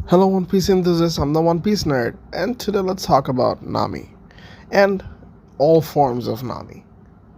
Hello, One Piece enthusiasts. I'm the One Piece nerd, and today let's talk about Nami and all forms of Nami.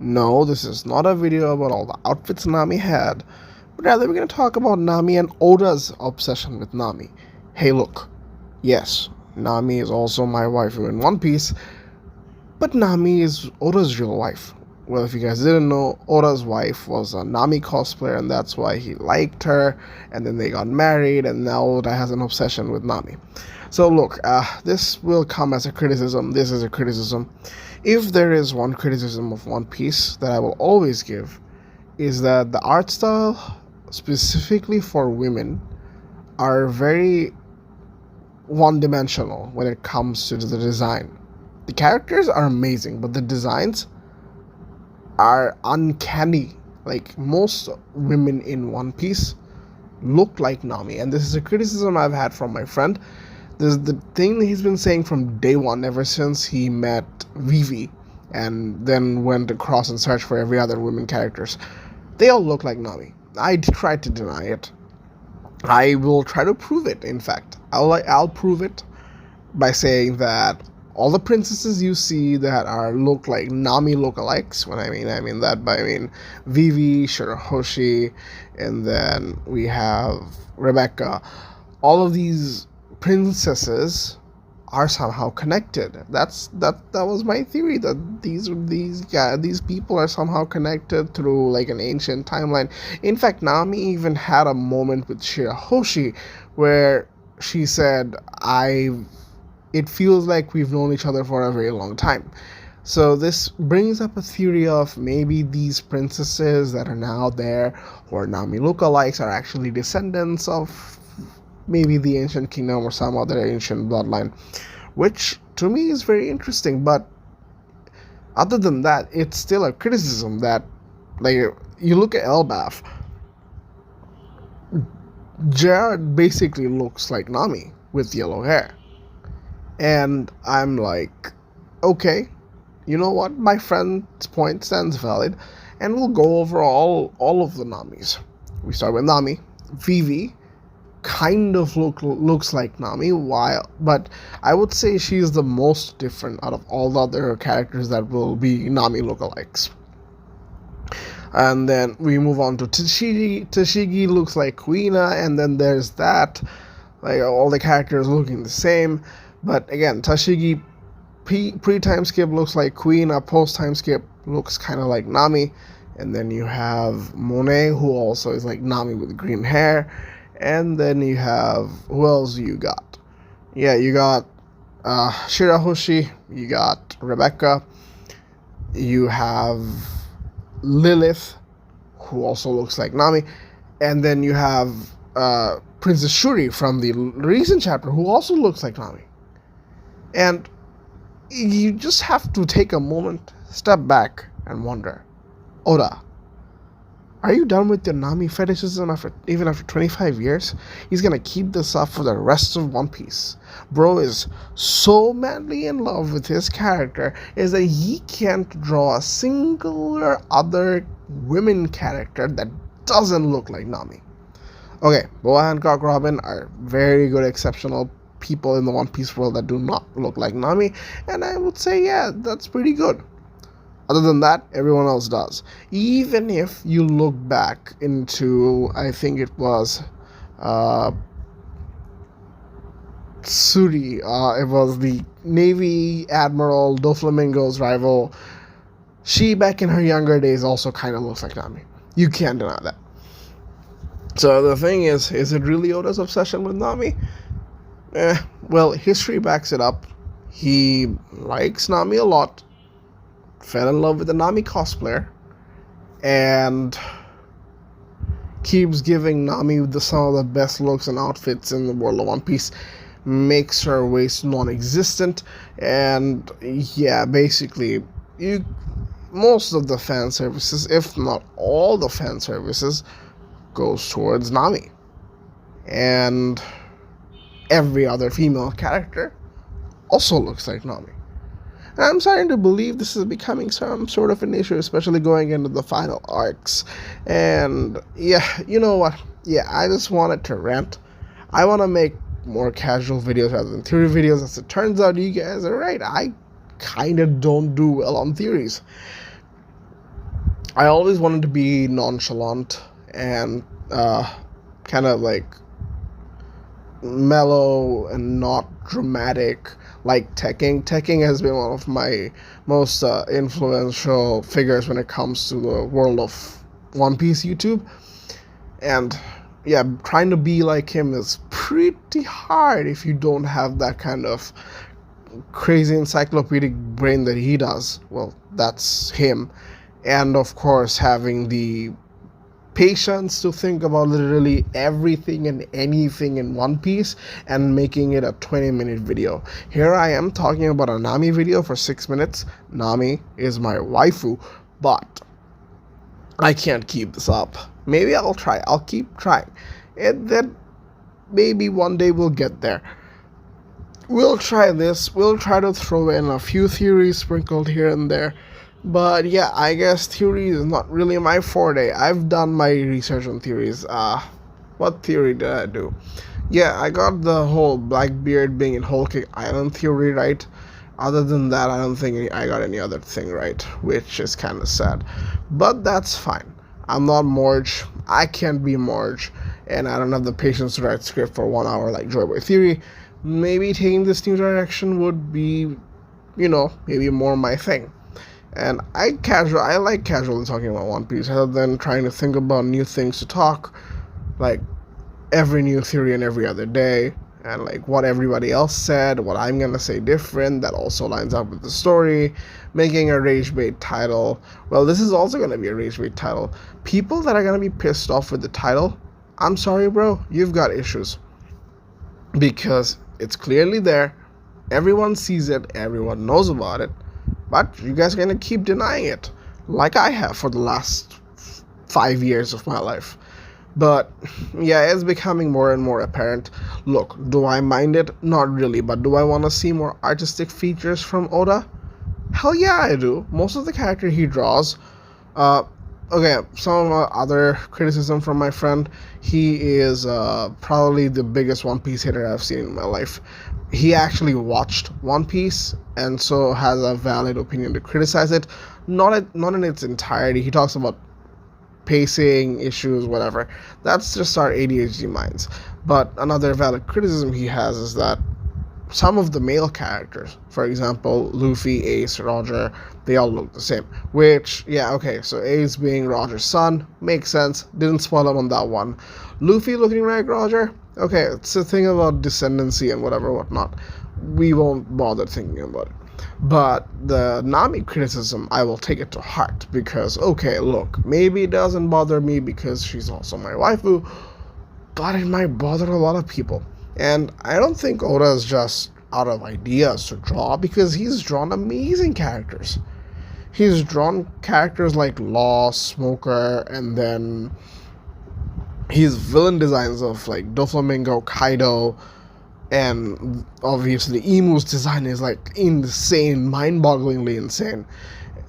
No, this is not a video about all the outfits Nami had, but rather we're going to talk about Nami and Oda's obsession with Nami. Hey, look, yes, Nami is also my waifu in One Piece, but Nami is Oda's real wife. Well, if you guys didn't know, Oda's wife was a Nami cosplayer, and that's why he liked her. And then they got married, and now Oda has an obsession with Nami. So, look, this will come as a criticism. This is a criticism. If there is one criticism of One Piece that I will always give, is that the art style, specifically for women, are very one dimensional when it comes to the design. The characters are amazing, but the designs are uncanny. Like most women in One Piece look like Nami, and this is a criticism I've had from my friend. This is the thing he's been saying from day one, ever since he met Vivi, and then went across and searched for every other women characters. They all look like Nami. I tried to deny it. I will try to prove it. In fact, I'll prove it by saying that all the princesses you see that are look like Nami lookalikes. When I mean that by Vivi, Shirahoshi, and then we have Rebecca. All of these princesses are somehow connected. That was my theory, that these people are somehow connected through like an ancient timeline. In fact, Nami even had a moment with Shirahoshi where she said, it feels like we've known each other for a very long time. So this brings up a theory of maybe these princesses that are now there, or Nami lookalikes, are actually descendants of maybe the ancient kingdom or some other ancient bloodline, which to me is very interesting. But other than that, it's still a criticism that, like, you look at Elbaf, Jared basically looks like Nami with yellow hair. And I'm like, okay, you know what? My friend's point stands valid, and we'll go over all of the Namis. We start with Nami. Vivi kind of looks like Nami, but I would say she's the most different out of all the other characters that will be Nami lookalikes. And then we move on to Tashigi. Tashigi looks like Kuina, and then there's that. Like, all the characters looking the same. But again, Tashigi pre-time skip looks like Kuina, post-time skip looks kind of like Nami. And then you have Monet, who also is like Nami with green hair. And then you have, who else you got? Yeah, you got Shirahoshi, you got Rebecca, you have Lilith, who also looks like Nami. And then you have Princess Shuri from the recent chapter, who also looks like Nami. And you just have to take a moment, step back, and wonder, Oda, are you done with your Nami fetishism even after 25 years? He's gonna keep this up for the rest of One Piece. Bro is so madly in love with his character is that he can't draw a singular other women character that doesn't look like Nami. Okay, Boa Hancock, Robin are very good, exceptional people in the One Piece world that do not look like Nami, and I would say, yeah, that's pretty good. Other than that, everyone else does. Even if you look back into, I think it was Suri, it was the Navy Admiral Doflamingo's rival. She, back in her younger days, also kind of looks like Nami. You can't deny that. So the thing is it really Oda's obsession with Nami? Well, history backs it up. He likes Nami a lot, fell in love with the Nami cosplayer, and keeps giving Nami some of the best looks and outfits in the world of One Piece, makes her waist non-existent, and yeah, basically, most of the fan services, if not all the fan services, goes towards Nami. And every other female character also looks like Nami. And I'm starting to believe this is becoming some sort of an issue, especially going into the final arcs. And yeah, you know what? Yeah, I just wanted to rant. I want to make more casual videos rather than theory videos. As it turns out, you guys are right. I kind of don't do well on theories. I always wanted to be nonchalant and kind of like mellow and not dramatic like Tekking. Tekking has been one of my most influential figures when it comes to the world of One Piece YouTube. And yeah, trying to be like him is pretty hard if you don't have that kind of crazy encyclopedic brain that he does. Well, that's him. And of course, having the patience to think about literally everything and anything in One Piece and making it a 20-minute video. Here I am talking about a NAMI video for 6 minutes. NAMI is my waifu, but I can't keep this up. Maybe I'll try. I'll keep trying. And then maybe one day we'll get there. We'll try this. We'll try to throw in a few theories sprinkled here and there. But yeah, I guess theory is not really my forte. I've done my research on theories. What theory did I do? Yeah, I got the whole Blackbeard being in Whole Cake Island theory right. Other than that, I don't think I got any other thing right, which is kind of sad. But that's fine. I'm not Morge. I can't be Morge. And I don't have the patience to write script for 1 hour like Joyboy Theory. Maybe taking this new direction would be, maybe more my thing. And I like casually talking about One Piece rather than trying to think about new things to talk, like every new theory and every other day, and like what everybody else said, what I'm gonna say different that also lines up with the story, making a rage bait title. Well, this is also gonna be a rage bait title. People that are gonna be pissed off with the title, I'm sorry, bro, you've got issues. Because it's clearly there, everyone sees it, everyone knows about it. But you guys are going to keep denying it, like I have for the last 5 years of my life. But yeah, it's becoming more and more apparent. Look, do I mind it? Not really, but do I want to see more artistic features from Oda? Hell yeah, I do. Most of the character he draws, okay, some other criticism from my friend, he is probably the biggest One Piece hater I've seen in my life. He actually watched One Piece and so has a valid opinion to criticize it. Not in its entirety. He talks about pacing issues, whatever. That's just our ADHD minds. But another valid criticism he has is that some of the male characters, for example, Luffy, Ace, Roger, they all look the same. Which, yeah, okay, so Ace being Roger's son, makes sense. Didn't spoil him on that one. Luffy looking like Roger, okay, it's a thing about descendancy and whatnot. We won't bother thinking about it. But the NAMI criticism, I will take it to heart. Because, okay, look, maybe it doesn't bother me because she's also my waifu, but it might bother a lot of people. And I don't think Oda is just out of ideas to draw, because he's drawn amazing characters. He's drawn characters like Law, Smoker, and then his villain designs of like Doflamingo, Kaido, and obviously Emu's design is like insane, mind-bogglingly insane.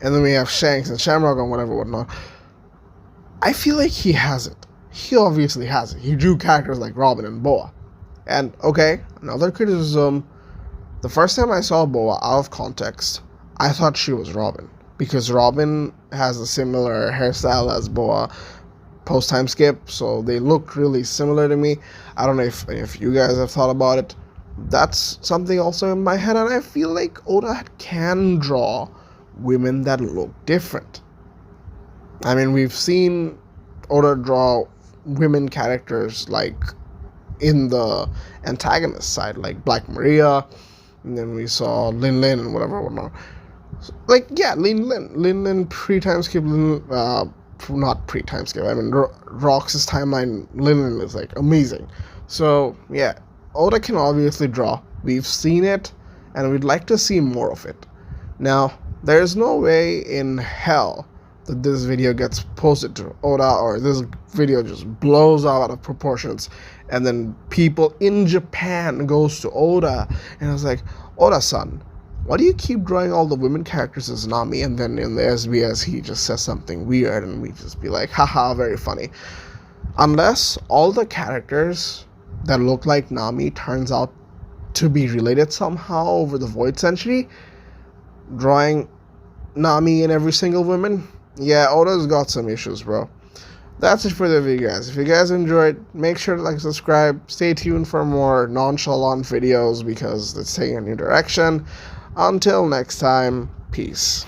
And then we have Shanks and Shamrock and whatnot. I feel like he has it. He obviously has it. He drew characters like Robin and Boa. And, okay, another criticism, the first time I saw Boa out of context, I thought she was Robin. Because Robin has a similar hairstyle as Boa post-time skip, so they look really similar to me. I don't know if you guys have thought about it. That's something also in my head, and I feel like Oda can draw women that look different. I mean, we've seen Oda draw women characters like in the antagonist side, like Black Maria, and then we saw Lin Lin and whatnot. So, like, yeah, Lin Lin pre-time skip, not pre-time skip, I mean, Rox's timeline, Lin Lin is, like, amazing. So, yeah, Oda can obviously draw. We've seen it, and we'd like to see more of it. Now, there's no way in hell that this video gets posted to Oda, or this video just blows out of proportions, and then people in Japan goes to Oda, and I was like, Oda-san, why do you keep drawing all the women characters as Nami, and then in the SBS he just says something weird, and we just be like, haha, very funny. Unless all the characters that look like Nami turns out to be related somehow over the Void Century, drawing Nami in every single woman. Yeah, Oda's got some issues, bro. That's it for the video, guys. If you guys enjoyed, make sure to like, subscribe. Stay tuned for more nonchalant videos because it's taking a new direction. Until next time, peace.